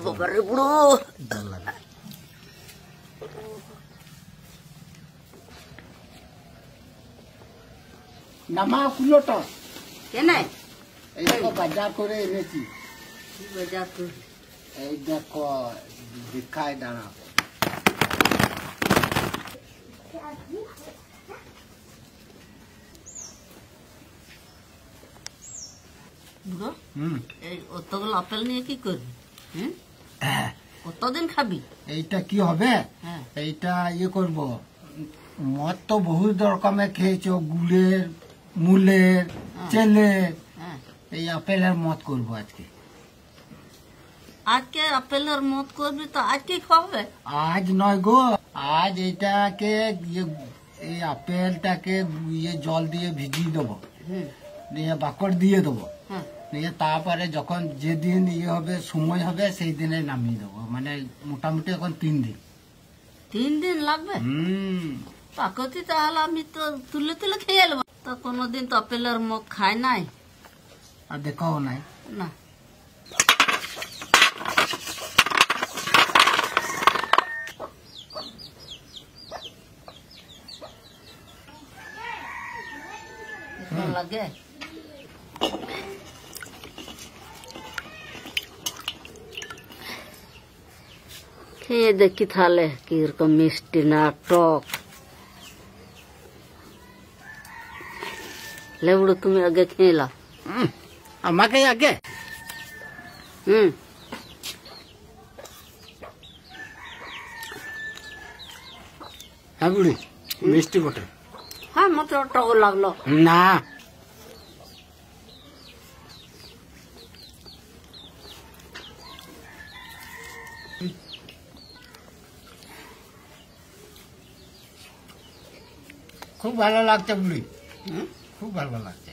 বাবারে বুড়ো নামা কুলোটা কেনে এই দেখো বাজার করে এনেছি বাজার করে এই দেখো দেখায় দাঁড়া বুড়ো এই অতগুলো আপেল নিয়ে কি করবি কতদিন খাবি এইটা কি হবে এইটা ইয়ে করব মদ তো বহুত রকমের খেয়েছো গুড়ের মূলের চেলের এই আপেলের মদ করব আজকে আজকে আপেলের মত করবি তো আজকে খাবে আজ নয় গো আজ এইটাকে এই আপেলটাকে ইয়ে জল দিয়ে ভিজিয়ে দেবো নিয়ে বাকড় দিয়ে দেবো নিয়ে তারপরে যখন যেদিন ইয়ে হবে সময় হবে সেই দিনে নামিয়ে দেবো মানে মোটামুটি এখন 3 দিন 3 দিন লাগবে পাকতি তাহলে আমি তো তুলে তুলে খেয়ে এলব তো কোনোদিন তো আপেলের মুখ খায় নাই আর দেখাও নাই না লাগে খেয়ে দেখি তাহলে কিরকম মিষ্টি না টক লেবুড়ো তুমি আগে খেয়ে লাও আমাকে আগে হ্যাঁ বুড়ি মিষ্টি বটে হ্যাঁ মতো টক লাগলো না খুব ভালো লাগছে বুড়ি খুব ভালো লাগছে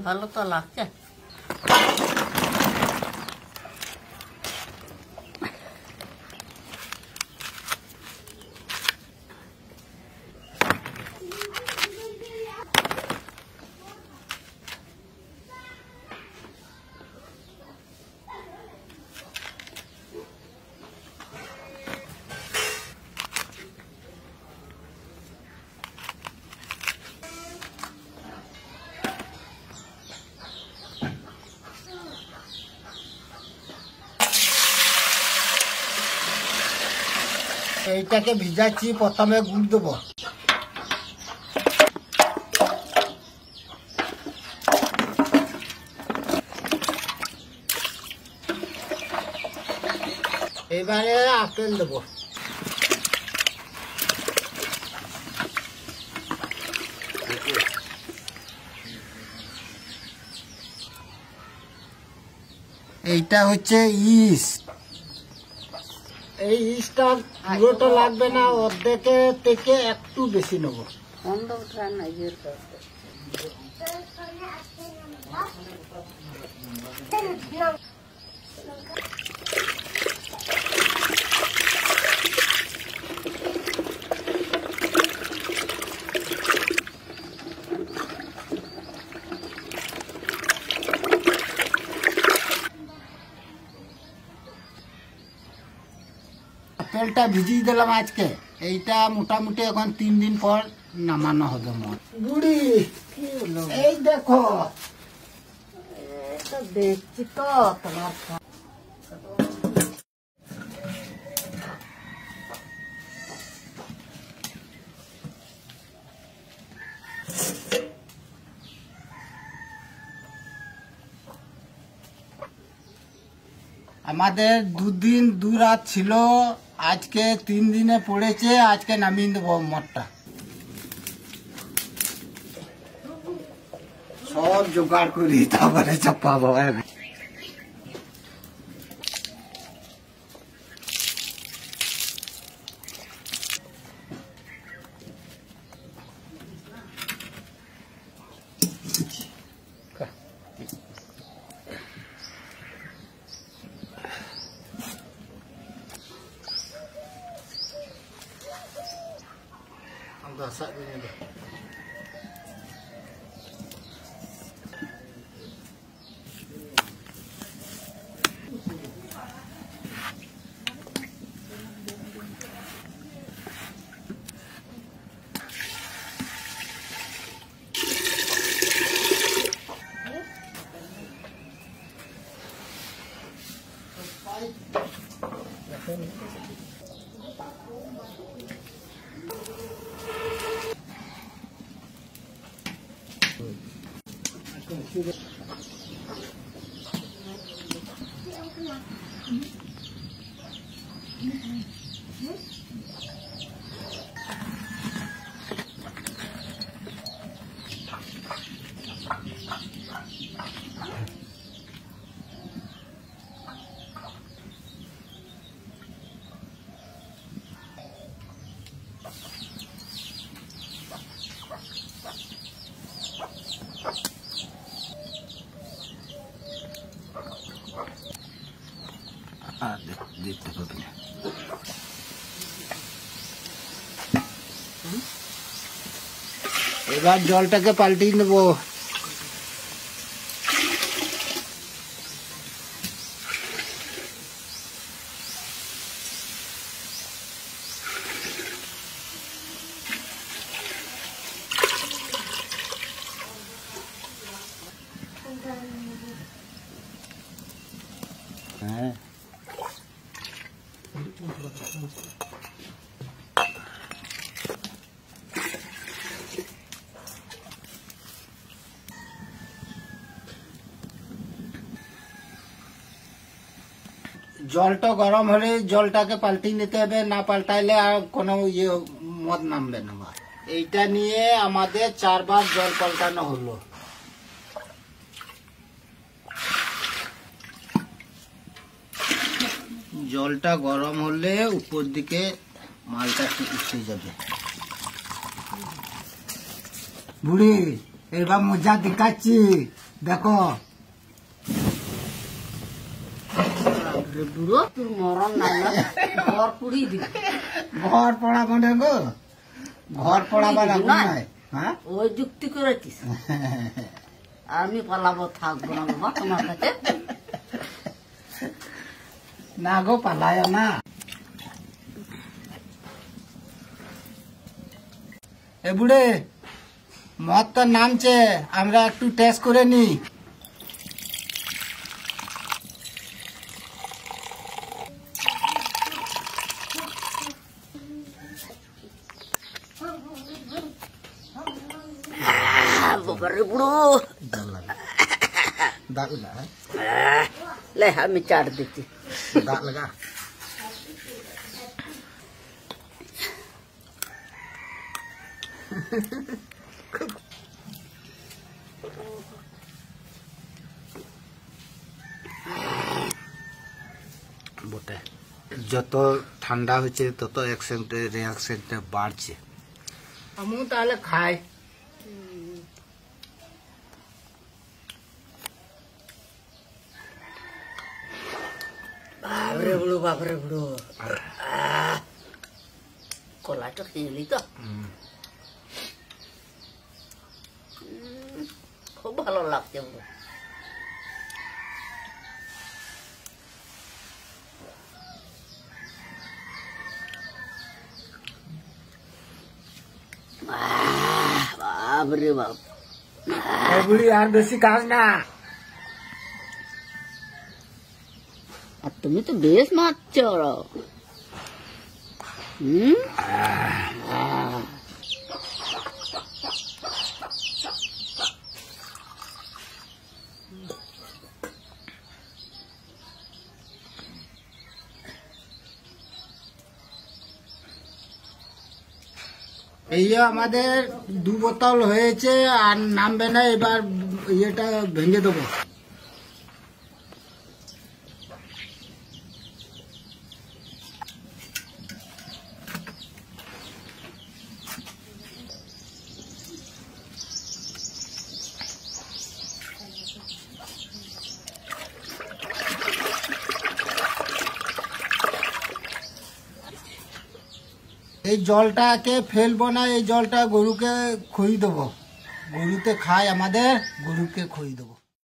ভালো তো লাগছে এইটাকে ভিজাচ্ছি প্রথমে গুড় দেবো এবারে আপেল দেবো এইটা হচ্ছে ইস্ট এই ইস্টটা পুরোটা লাগবে না অর্ধেকের থেকে একটু বেশি নেবো আপেলটা ভিজিয়ে দিলাম আজকে এইটা মোটামুটি এখন 3 দিন পর নামানো হবে মদ বুড়ি এই দেখো দেখছি তো তোমার আমাদের 2 দিন 2 রাত ছিল আজকে 3 দিনে পড়েছে আজকে নামিয়ে দেবো মদটা সব জোগাড় করি তারপরে চাপাবো Masak ini deh. দেখতে পাবেন। এবার জলটাকে পাল্টিয়ে নেব। হ্যাঁ, জলটা গরম হলে জলটাকে পাল্টিয়ে নিতে হবে, না পাল্টাইলে আর কোনো মদ নামবে না। এইটা নিয়ে আমাদের 4 বার জল পাল্টানো হলো। জলটা গরম হলে উপর দিকে মালটা উঠে যাবে। বুড়ি, এবার মজা দেখাচ্ছি, দেখো। বুড়ো তোর মরণ নাই না, ঘর পুড়িয়ে দিবি। ঘর পড়াবো না গো, ঘর পড়াবার আগুন নাই। হ্যাঁ, ওই যুক্তি করেছিস। আমি পালাবো, থাকবো না বাবা তোমার কাছে। না গো, পালায় না। এ বুড়ে, মদ তো নামছে, আমরা একটু টেস্ট করে নি। বাবারে বুড়ো, দাগ না, লে আমি চাট দিচ্ছি। দাগ লাগা। বটে, যত ঠান্ডা হচ্ছে তত রিয়াকশনটা বাড়ছে। আমিও তাহলে খাই। বাবরে বুড়ো, বাবরে বুড়ো, কলাটা খেয়ে নিলি তো, খুব ভালো লাগছে বুড়ো। বাবরে বাপ, বুড়ি আর বেশি কাজ না। আর তুমি তো বেশ মারছ। এই আমাদের 2 বোতল হয়েছে, আর নামবে না। এবার ইয়েটা ভেঙে দেবো। এই জলটাকে ফেলবো না, এই জলটা গরুকে খুঁই দেবো। গরুতে খায় আমাদের, গরুকে খুঁই দেবো।